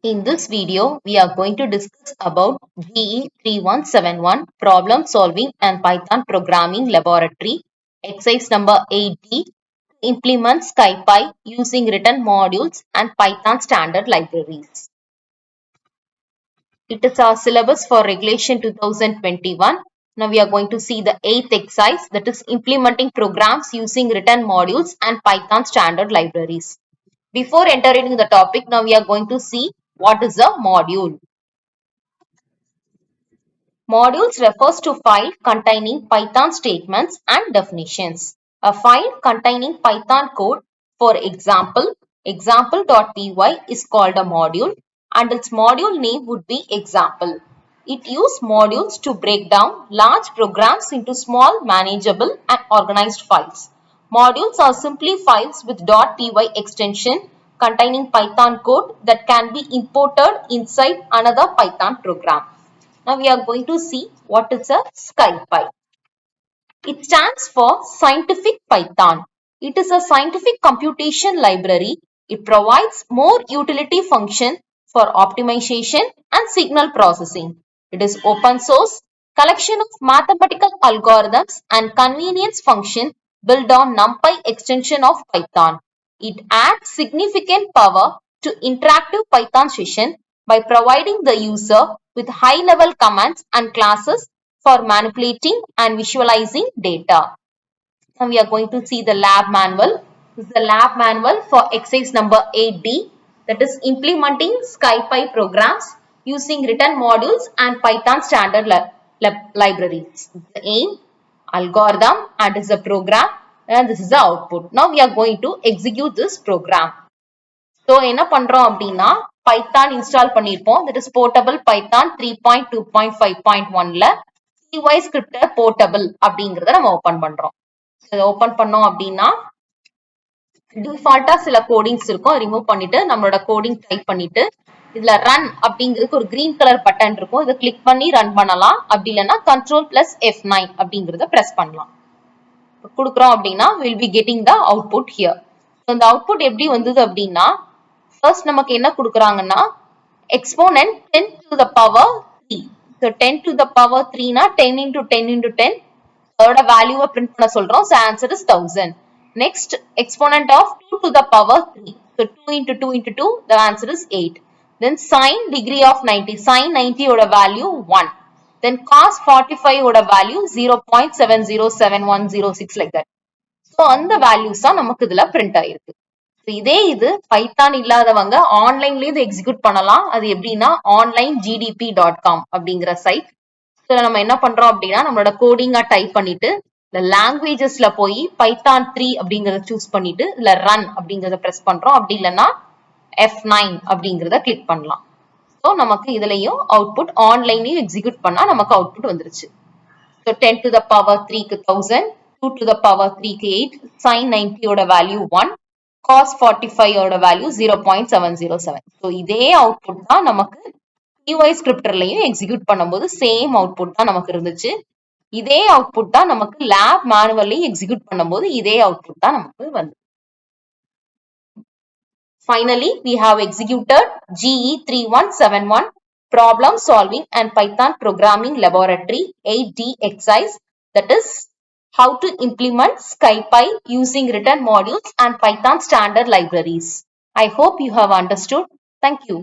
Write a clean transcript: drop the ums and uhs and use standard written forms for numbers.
In this video, we are going to discuss about GE3171 Problem Solving and Python Programming Laboratory, exercise number 8D, implement Scipy using written modules and Python standard libraries. It is our syllabus for Regulation 2021. Now we are going to see the 8th exercise, that is implementing programs using written modules and Python standard libraries. Before entering the topic, now we are going to see what is a module. Modules refers to file containing Python statements and definitions. A file containing Python code, for example, example.py is called a module and its module name would be example. It uses modules to break down large programs into small, manageable and organized files. Modules are simply files with .py extension containing Python code that can be imported inside another Python program. Now we are going to see what is a Scipy. It stands for Scientific Python. It is a scientific computation library. It provides more utility function for optimization and signal processing. It is open source, collection of mathematical algorithms and convenience function built on NumPy extension of Python. It adds significant power to interactive Python session by providing the user with high-level commands and classes for manipulating and visualizing data. Now we are going to see the lab manual. This is the lab manual for exercise number 8D, that is implementing Scipy programs using written modules and Python standard libraries. The aim, algorithm, and is a program, and this is the output. Now we are going to execute this program. So என்ன பண்றோம் அப்படின்னா Python install பண்ணிருப்போம். that is portable python 3.2.5.1ல CY scripter portable அப்படிங்கறத நம்ம open பண்றோம். இதை open பண்ணோம் அப்படின்னா டிஃபால்ட்டா சில கோடிங்ஸ் இருக்கும், ரிமூவ் பண்ணிட்டு நம்மளோட கோடிங் டைப் பண்ணிட்டு இதுல ரன் அப்படிங்கிறதுக்கு ஒரு கிரீன் கலர் பட்டன் இருக்கும், இதை கிளிக் பண்ணி ரன் பண்ணலாம். அப்படி இல்லைன்னா Ctrl+F9 அப்படிங்கறத பிரஸ் பண்ணலாம். கொடுக்குறோம் அப்படின்னா we'll be getting the output here. இந்த அவுட்புட் எப்படி வந்தது அப்படின்னா ஃபர்ஸ்ட் நமக்கு என்ன கொடுக்குறாங்கன்னா exponent 10 to the power 3. So 10 to the power 3 னா 10 into 10 into 10 அதோட வேல்யூவை பிரிண்ட் பண்ண சொல்றோம். So answer is 1000. Next exponent of 2 to the power 3. So 2 into 2 into 2, the answer is 8. Then sin degree of 90. Sin 90 ஓட value 1. Then cos 45 ஓட value 0.707106 like that. So அந்த values தான் நமக்கு இதுல பிரிண்ட் ஆயிருக்கு. இதே இது பைத்தான் இல்லாதவங்க ஆன்லைன்லயே இது எக்ஸிக்யூட் பண்ணலாம். அது எப்படின்னா onlinegdp.com அப்படிங்கிற சைட். இதுல நம்ம என்ன பண்றோம் அப்படின்னா நம்மளோட கோடிங்கா டைப் பண்ணிட்டு இந்த லாங்குவேஜஸ்ல போய் பைத்தான் 3 அப்படிங்கறத சூஸ் பண்ணிட்டு இதுல ரன் அப்படிங்கறத பிரஸ் பண்றோம். அப்படி இல்லைன்னா F9 அப்படிங்கறத கிளிக் பண்ணலாம். ஸோ நமக்கு இதுலயும் அவுட்புட் ஆன்லைன்லயும் எக்ஸிக்யூட் பண்ணா நமக்கு அவுட்புட் வந்துருச்சு. So 10 to the power 3க்கு 1000, 2 to the power 3க்கு 8, sin 90 ஓட வேல்யூ 1, cos 45 ஓட வேல்யூ 0.707. ஸோ இதே அவுட்புட் தான் நமக்கு CY ஸ்கிரிப்டர்லயும் எக்ஸிக்யூட் பண்ணும்போது சேம் அவுட்புட் தான் நமக்கு இருந்துச்சு. இதே அவுட்புட் தான் நமக்கு லேப் மேனுவல்லையும் எக்ஸிக்யூட் பண்ணும்போது இதே அவுட்புட் தான் நமக்கு வந்து. Finally, we have executed GE3171 Problem Solving and Python Programming Laboratory 8D exercise, that is how to implement Scipy using written modules and Python standard libraries. I hope you have understood. Thank you.